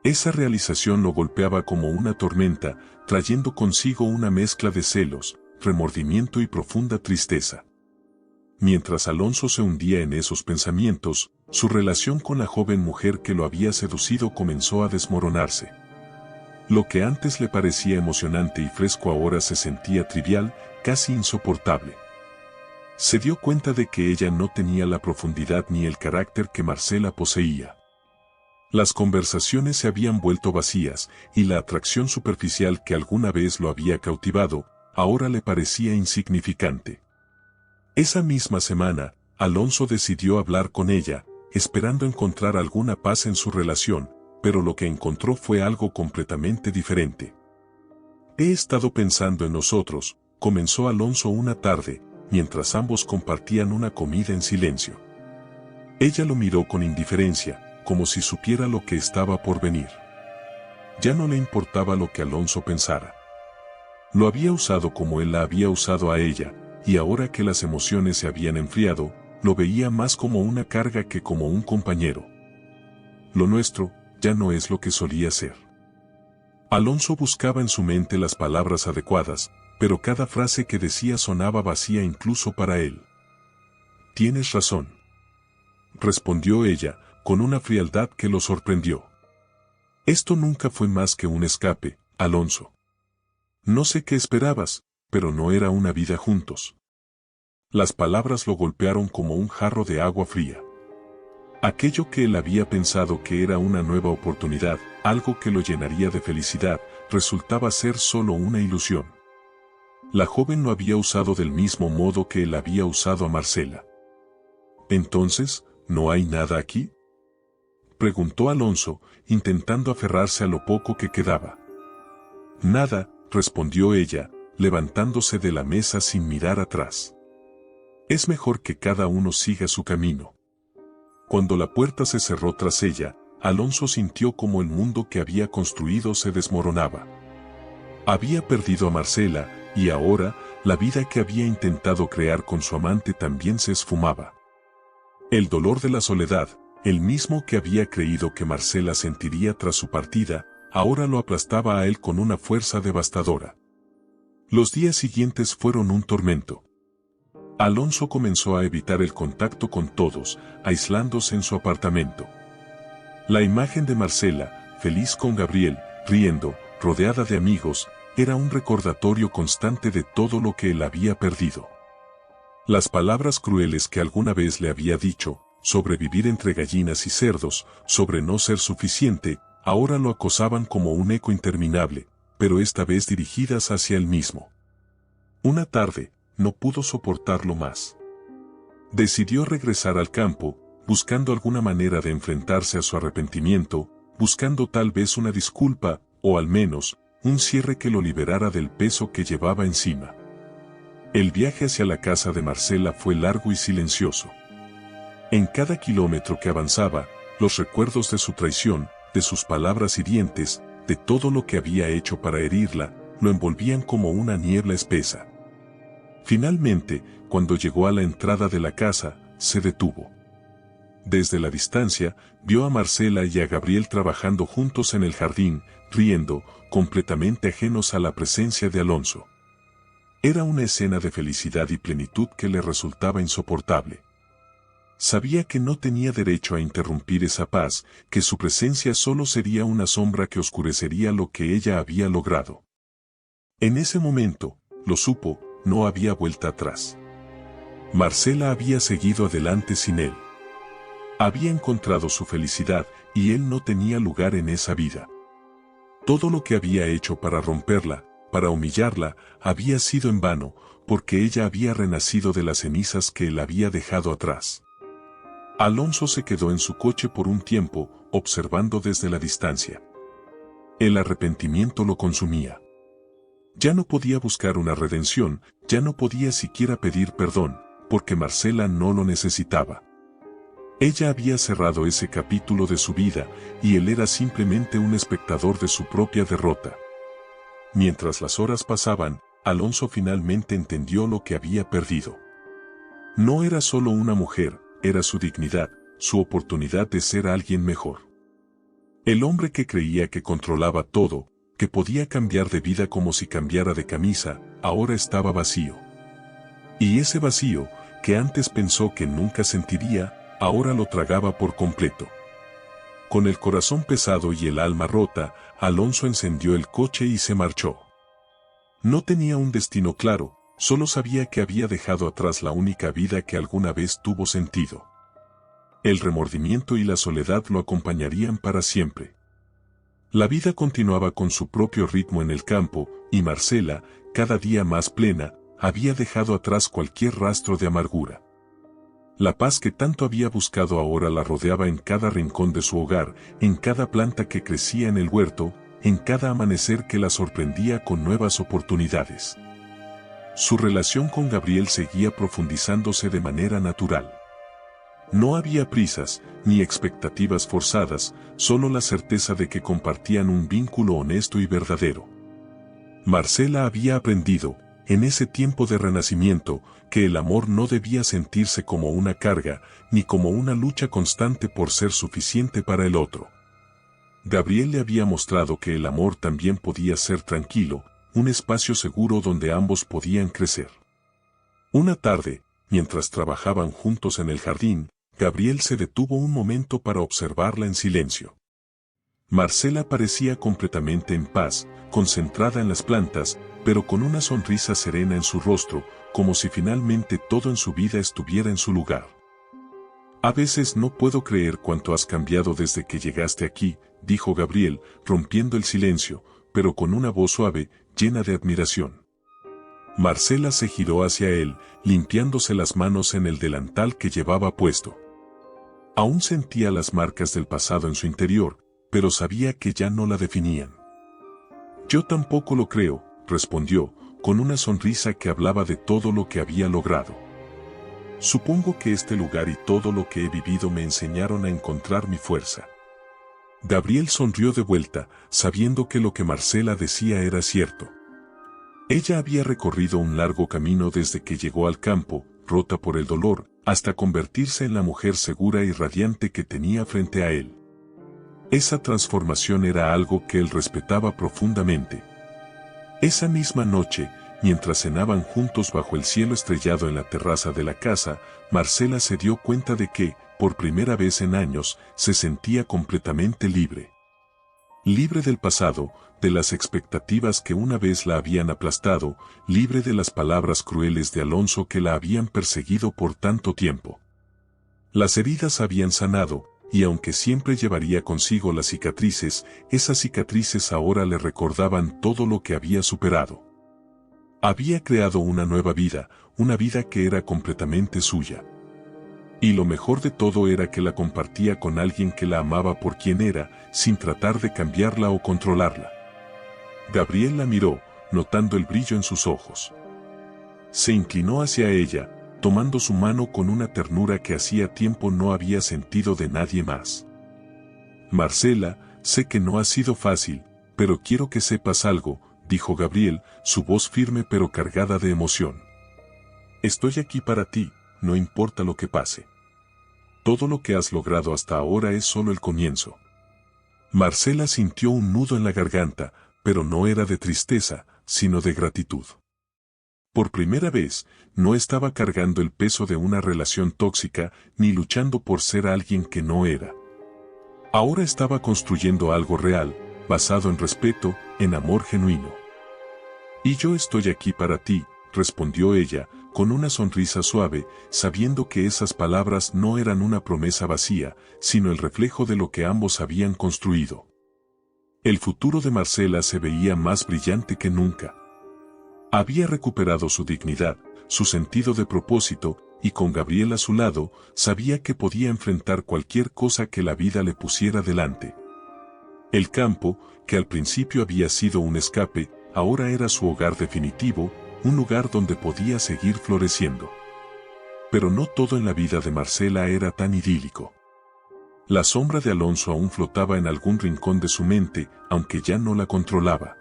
Esa realización lo golpeaba como una tormenta, trayendo consigo una mezcla de celos, remordimiento y profunda tristeza. Mientras Alonso se hundía en esos pensamientos, su relación con la joven mujer que lo había seducido comenzó a desmoronarse. Lo que antes le parecía emocionante y fresco ahora se sentía trivial, casi insoportable. Se dio cuenta de que ella no tenía la profundidad ni el carácter que Marcela poseía. Las conversaciones se habían vuelto vacías, y la atracción superficial que alguna vez lo había cautivado, ahora le parecía insignificante. Esa misma semana, Alonso decidió hablar con ella, esperando encontrar alguna paz en su relación, pero lo que encontró fue algo completamente diferente. He estado pensando en nosotros, comenzó Alonso una tarde, mientras ambos compartían una comida en silencio. Ella lo miró con indiferencia, como si supiera lo que estaba por venir. Ya no le importaba lo que Alonso pensara. Lo había usado como él la había usado a ella, y ahora que las emociones se habían enfriado, lo veía más como una carga que como un compañero. Lo nuestro ya no es lo que solía ser. Alonso buscaba en su mente las palabras adecuadas, pero cada frase que decía sonaba vacía incluso para él. Tienes razón, respondió ella, con una frialdad que lo sorprendió. Esto nunca fue más que un escape, Alonso. No sé qué esperabas, pero no era una vida juntos. Las palabras lo golpearon como un jarro de agua fría. Aquello que él había pensado que era una nueva oportunidad, algo que lo llenaría de felicidad, resultaba ser solo una ilusión. La joven lo había usado del mismo modo que él había usado a Marcela. Entonces, ¿no hay nada aquí?, preguntó Alonso, intentando aferrarse a lo poco que quedaba. Nada, respondió ella, levantándose de la mesa sin mirar atrás. Es mejor que cada uno siga su camino. Cuando la puerta se cerró tras ella, Alonso sintió como el mundo que había construido se desmoronaba. Había perdido a Marcela, y ahora, la vida que había intentado crear con su amante también se esfumaba. El dolor de la soledad, el mismo que había creído que Marcela sentiría tras su partida, ahora lo aplastaba a él con una fuerza devastadora. Los días siguientes fueron un tormento. Alonso comenzó a evitar el contacto con todos, aislándose en su apartamento. La imagen de Marcela, feliz con Gabriel, riendo, rodeada de amigos, era un recordatorio constante de todo lo que él había perdido. Las palabras crueles que alguna vez le había dicho, sobre vivir entre gallinas y cerdos, sobre no ser suficiente, ahora lo acosaban como un eco interminable, pero esta vez dirigidas hacia él mismo. Una tarde, no pudo soportarlo más. Decidió regresar al campo, buscando alguna manera de enfrentarse a su arrepentimiento, buscando tal vez una disculpa, o al menos, un cierre que lo liberara del peso que llevaba encima. El viaje hacia la casa de Marcela fue largo y silencioso. En cada kilómetro que avanzaba, los recuerdos de su traición, de sus palabras hirientes, de todo lo que había hecho para herirla, lo envolvían como una niebla espesa. Finalmente, cuando llegó a la entrada de la casa, se detuvo. Desde la distancia, vio a Marcela y a Gabriel trabajando juntos en el jardín, riendo, completamente ajenos a la presencia de Alonso. Era una escena de felicidad y plenitud que le resultaba insoportable. Sabía que no tenía derecho a interrumpir esa paz, que su presencia solo sería una sombra que oscurecería lo que ella había logrado. En ese momento, lo supo, no había vuelta atrás. Marcela había seguido adelante sin él. Había encontrado su felicidad, y él no tenía lugar en esa vida. Todo lo que había hecho para romperla, para humillarla, había sido en vano, porque ella había renacido de las cenizas que él había dejado atrás. Alonso se quedó en su coche por un tiempo, observando desde la distancia. El arrepentimiento lo consumía. Ya no podía buscar una redención, ya no podía siquiera pedir perdón, porque Marcela no lo necesitaba. Ella había cerrado ese capítulo de su vida, y él era simplemente un espectador de su propia derrota. Mientras las horas pasaban, Alonso finalmente entendió lo que había perdido. No era solo una mujer, era su dignidad, su oportunidad de ser alguien mejor. El hombre que creía que controlaba todo, que podía cambiar de vida como si cambiara de camisa, ahora estaba vacío. Y ese vacío, que antes pensó que nunca sentiría, ahora lo tragaba por completo. Con el corazón pesado y el alma rota, Alonso encendió el coche y se marchó. No tenía un destino claro, solo sabía que había dejado atrás la única vida que alguna vez tuvo sentido. El remordimiento y la soledad lo acompañarían para siempre. La vida continuaba con su propio ritmo en el campo, y Marcela, cada día más plena, había dejado atrás cualquier rastro de amargura. La paz que tanto había buscado ahora la rodeaba en cada rincón de su hogar, en cada planta que crecía en el huerto, en cada amanecer que la sorprendía con nuevas oportunidades. Su relación con Gabriel seguía profundizándose de manera natural. No había prisas, ni expectativas forzadas, solo la certeza de que compartían un vínculo honesto y verdadero. Marcela había aprendido, en ese tiempo de renacimiento, que el amor no debía sentirse como una carga, ni como una lucha constante por ser suficiente para el otro. Gabriel le había mostrado que el amor también podía ser tranquilo, un espacio seguro donde ambos podían crecer. Una tarde, mientras trabajaban juntos en el jardín, Gabriel se detuvo un momento para observarla en silencio. Marcela parecía completamente en paz, concentrada en las plantas, pero con una sonrisa serena en su rostro, como si finalmente todo en su vida estuviera en su lugar. A veces no puedo creer cuánto has cambiado desde que llegaste aquí, dijo Gabriel, rompiendo el silencio, pero con una voz suave, llena de admiración. Marcela se giró hacia él, limpiándose las manos en el delantal que llevaba puesto. Aún sentía las marcas del pasado en su interior, pero sabía que ya no la definían. Yo tampoco lo creo, respondió, con una sonrisa que hablaba de todo lo que había logrado. Supongo que este lugar y todo lo que he vivido me enseñaron a encontrar mi fuerza. Gabriel sonrió de vuelta, sabiendo que lo que Marcela decía era cierto. Ella había recorrido un largo camino desde que llegó al campo, rota por el dolor, hasta convertirse en la mujer segura y radiante que tenía frente a él. Esa transformación era algo que él respetaba profundamente. Esa misma noche, mientras cenaban juntos bajo el cielo estrellado en la terraza de la casa, Marcela se dio cuenta de que, por primera vez en años, se sentía completamente libre. Libre del pasado, de las expectativas que una vez la habían aplastado, libre de las palabras crueles de Alonso que la habían perseguido por tanto tiempo. Las heridas habían sanado, y aunque siempre llevaría consigo las cicatrices, esas cicatrices ahora le recordaban todo lo que había superado. Había creado una nueva vida, una vida que era completamente suya. Y lo mejor de todo era que la compartía con alguien que la amaba por quien era, sin tratar de cambiarla o controlarla. Gabriel la miró, notando el brillo en sus ojos. Se inclinó hacia ella, tomando su mano con una ternura que hacía tiempo no había sentido de nadie más. Marcela, sé que no ha sido fácil, pero quiero que sepas algo, dijo Gabriel, su voz firme pero cargada de emoción. Estoy aquí para ti, no importa lo que pase. Todo lo que has logrado hasta ahora es solo el comienzo. Marcela sintió un nudo en la garganta, pero no era de tristeza, sino de gratitud. Por primera vez, no estaba cargando el peso de una relación tóxica, ni luchando por ser alguien que no era. Ahora estaba construyendo algo real, basado en respeto, en amor genuino. Y yo estoy aquí para ti, respondió ella, con una sonrisa suave, sabiendo que esas palabras no eran una promesa vacía, sino el reflejo de lo que ambos habían construido. El futuro de Marcela se veía más brillante que nunca. Había recuperado su dignidad, su sentido de propósito, y con Gabriel a su lado, sabía que podía enfrentar cualquier cosa que la vida le pusiera delante. El campo, que al principio había sido un escape, ahora era su hogar definitivo, un lugar donde podía seguir floreciendo. Pero no todo en la vida de Marcela era tan idílico. La sombra de Alonso aún flotaba en algún rincón de su mente, aunque ya no la controlaba.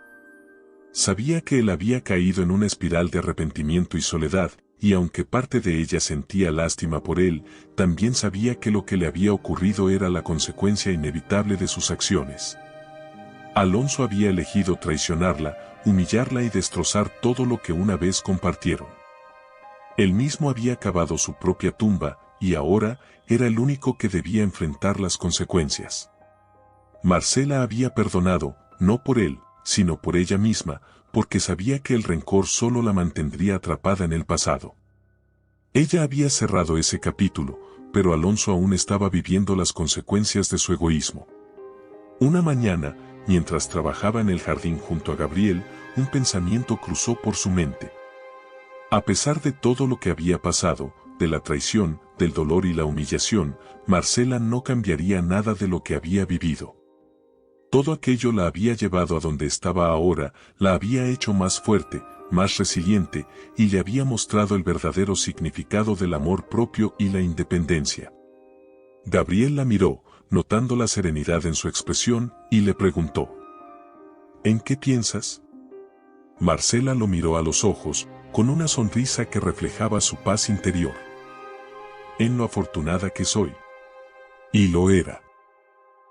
Sabía que él había caído en una espiral de arrepentimiento y soledad, y aunque parte de ella sentía lástima por él, también sabía que lo que le había ocurrido era la consecuencia inevitable de sus acciones. Alonso había elegido traicionarla, humillarla y destrozar todo lo que una vez compartieron. Él mismo había cavado su propia tumba, y ahora era el único que debía enfrentar las consecuencias. Marcela había perdonado, no por él, sino por ella misma, porque sabía que el rencor solo la mantendría atrapada en el pasado. Ella había cerrado ese capítulo, pero Alonso aún estaba viviendo las consecuencias de su egoísmo. Una mañana, mientras trabajaba en el jardín junto a Gabriel, un pensamiento cruzó por su mente. A pesar de todo lo que había pasado, de la traición, del dolor y la humillación, Marcela no cambiaría nada de lo que había vivido. Todo aquello la había llevado a donde estaba ahora, la había hecho más fuerte, más resiliente, y le había mostrado el verdadero significado del amor propio y la independencia. Gabriel la miró, notando la serenidad en su expresión, y le preguntó: ¿En qué piensas? Marcela lo miró a los ojos, con una sonrisa que reflejaba su paz interior. En lo afortunada que soy. Y lo era.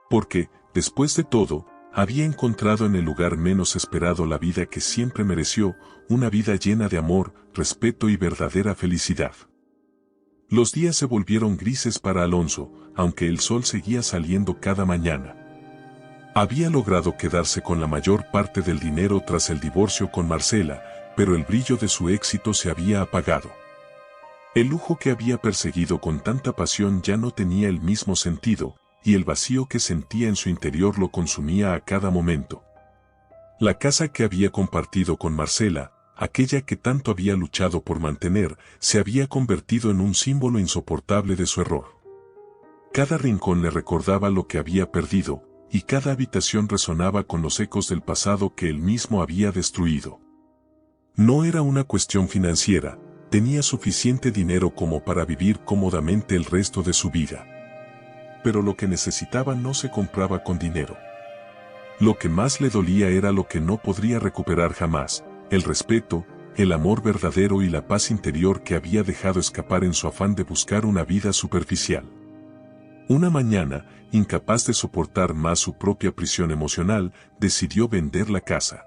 Porque, después de todo, había encontrado en el lugar menos esperado la vida que siempre mereció, una vida llena de amor, respeto y verdadera felicidad. Los días se volvieron grises para Alonso, aunque el sol seguía saliendo cada mañana. Había logrado quedarse con la mayor parte del dinero tras el divorcio con Marcela, pero el brillo de su éxito se había apagado. El lujo que había perseguido con tanta pasión ya no tenía el mismo sentido, y el vacío que sentía en su interior lo consumía a cada momento. La casa que había compartido con Marcela, aquella que tanto había luchado por mantener, se había convertido en un símbolo insoportable de su error. Cada rincón le recordaba lo que había perdido, y cada habitación resonaba con los ecos del pasado que él mismo había destruido. No era una cuestión financiera, tenía suficiente dinero como para vivir cómodamente el resto de su vida. Pero lo que necesitaba no se compraba con dinero. Lo que más le dolía era lo que no podría recuperar jamás: el respeto, el amor verdadero y la paz interior que había dejado escapar en su afán de buscar una vida superficial. Una mañana, incapaz de soportar más su propia prisión emocional, decidió vender la casa.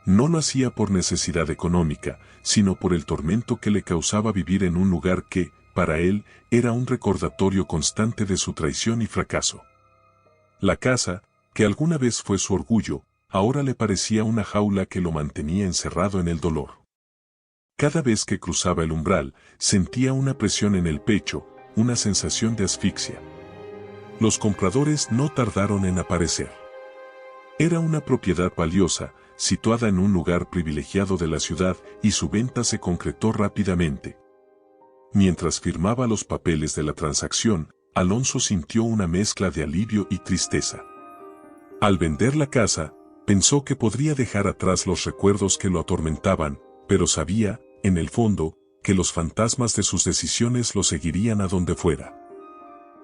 No lo hacía por necesidad económica, sino por el tormento que le causaba vivir en un lugar que, para él, era un recordatorio constante de su traición y fracaso. La casa, que alguna vez fue su orgullo, ahora le parecía una jaula que lo mantenía encerrado en el dolor. Cada vez que cruzaba el umbral, sentía una presión en el pecho, una sensación de asfixia. Los compradores no tardaron en aparecer. Era una propiedad valiosa, situada en un lugar privilegiado de la ciudad, y su venta se concretó rápidamente. Mientras firmaba los papeles de la transacción, Alonso sintió una mezcla de alivio y tristeza. Al vender la casa, pensó que podría dejar atrás los recuerdos que lo atormentaban, pero sabía, en el fondo, que los fantasmas de sus decisiones lo seguirían a donde fuera.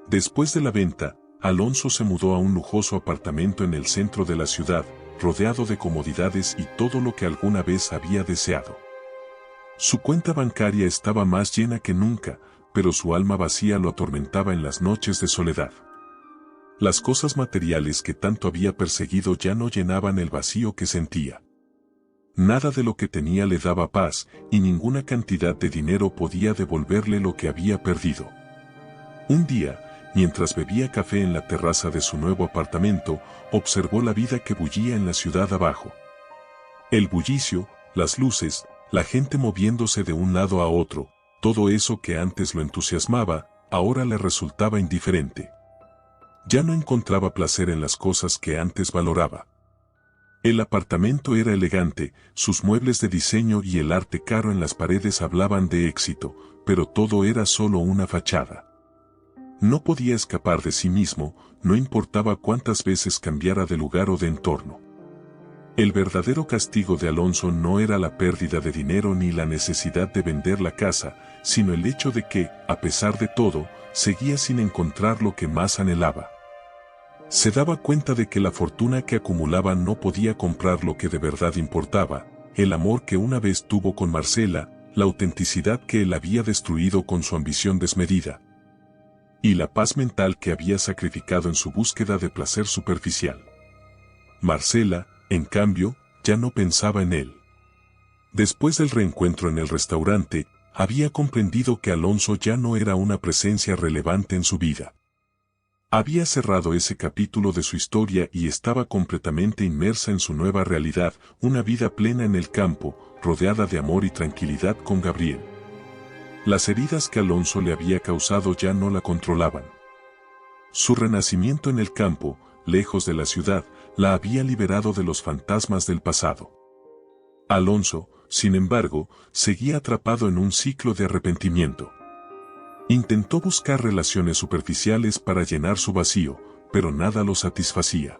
Después de la venta, Alonso se mudó a un lujoso apartamento en el centro de la ciudad, rodeado de comodidades y todo lo que alguna vez había deseado. Su cuenta bancaria estaba más llena que nunca, pero su alma vacía lo atormentaba en las noches de soledad. Las cosas materiales que tanto había perseguido ya no llenaban el vacío que sentía. Nada de lo que tenía le daba paz, y ninguna cantidad de dinero podía devolverle lo que había perdido. Un día, mientras bebía café en la terraza de su nuevo apartamento, observó la vida que bullía en la ciudad abajo. El bullicio, las luces, la gente moviéndose de un lado a otro, todo eso que antes lo entusiasmaba, ahora le resultaba indiferente. Ya no encontraba placer en las cosas que antes valoraba. El apartamento era elegante, sus muebles de diseño y el arte caro en las paredes hablaban de éxito, pero todo era solo una fachada. No podía escapar de sí mismo, no importaba cuántas veces cambiara de lugar o de entorno. El verdadero castigo de Alonso no era la pérdida de dinero ni la necesidad de vender la casa, sino el hecho de que, a pesar de todo, seguía sin encontrar lo que más anhelaba. Se daba cuenta de que la fortuna que acumulaba no podía comprar lo que de verdad importaba: el amor que una vez tuvo con Marcela, la autenticidad que él había destruido con su ambición desmedida, y la paz mental que había sacrificado en su búsqueda de placer superficial. Marcela, en cambio, ya no pensaba en él. Después del reencuentro en el restaurante, había comprendido que Alonso ya no era una presencia relevante en su vida. Había cerrado ese capítulo de su historia y estaba completamente inmersa en su nueva realidad, una vida plena en el campo, rodeada de amor y tranquilidad con Gabriel. Las heridas que Alonso le había causado ya no la controlaban. Su renacimiento en el campo, lejos de la ciudad, la había liberado de los fantasmas del pasado. Alonso, sin embargo, seguía atrapado en un ciclo de arrepentimiento. Intentó buscar relaciones superficiales para llenar su vacío, pero nada lo satisfacía.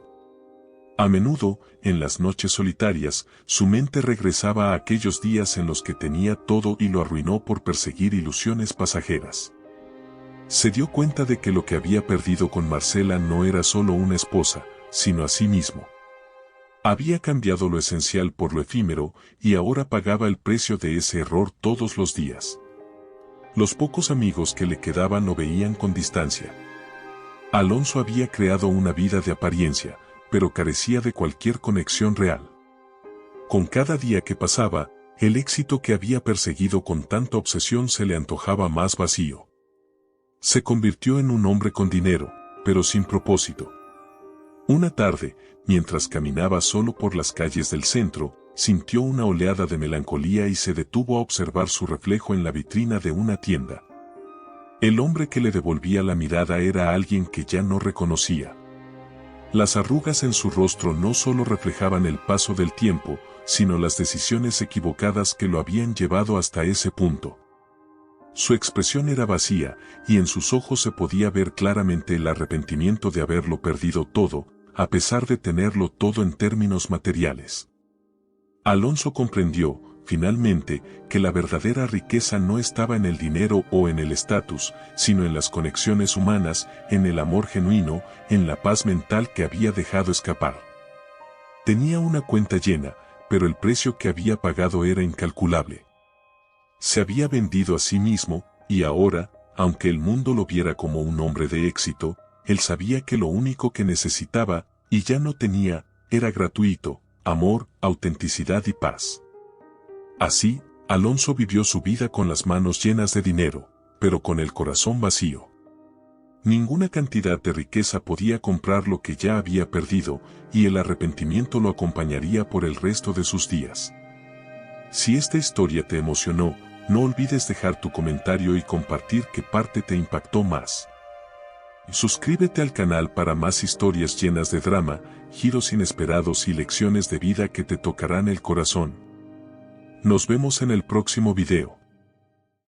A menudo, en las noches solitarias, su mente regresaba a aquellos días en los que tenía todo y lo arruinó por perseguir ilusiones pasajeras. Se dio cuenta de que lo que había perdido con Marcela no era solo una esposa, sino a sí mismo. Había cambiado lo esencial por lo efímero, y ahora pagaba el precio de ese error todos los días. Los pocos amigos que le quedaban lo veían con distancia. Alonso había creado una vida de apariencia, pero carecía de cualquier conexión real. Con cada día que pasaba, el éxito que había perseguido con tanta obsesión se le antojaba más vacío. Se convirtió en un hombre con dinero, pero sin propósito. Una tarde, mientras caminaba solo por las calles del centro, sintió una oleada de melancolía y se detuvo a observar su reflejo en la vitrina de una tienda. El hombre que le devolvía la mirada era alguien que ya no reconocía. Las arrugas en su rostro no solo reflejaban el paso del tiempo, sino las decisiones equivocadas que lo habían llevado hasta ese punto. Su expresión era vacía, y en sus ojos se podía ver claramente el arrepentimiento de haberlo perdido todo, a pesar de tenerlo todo en términos materiales. Alonso comprendió, finalmente, que la verdadera riqueza no estaba en el dinero o en el estatus, sino en las conexiones humanas, en el amor genuino, en la paz mental que había dejado escapar. Tenía una cuenta llena, pero el precio que había pagado era incalculable. Se había vendido a sí mismo, y ahora, aunque el mundo lo viera como un hombre de éxito, él sabía que lo único que necesitaba, y ya no tenía, era gratuito, amor, autenticidad y paz. Así, Alonso vivió su vida con las manos llenas de dinero, pero con el corazón vacío. Ninguna cantidad de riqueza podía comprar lo que ya había perdido, y el arrepentimiento lo acompañaría por el resto de sus días. Si esta historia te emocionó, no olvides dejar tu comentario y compartir qué parte te impactó más. Suscríbete al canal para más historias llenas de drama, giros inesperados y lecciones de vida que te tocarán el corazón. Nos vemos en el próximo video.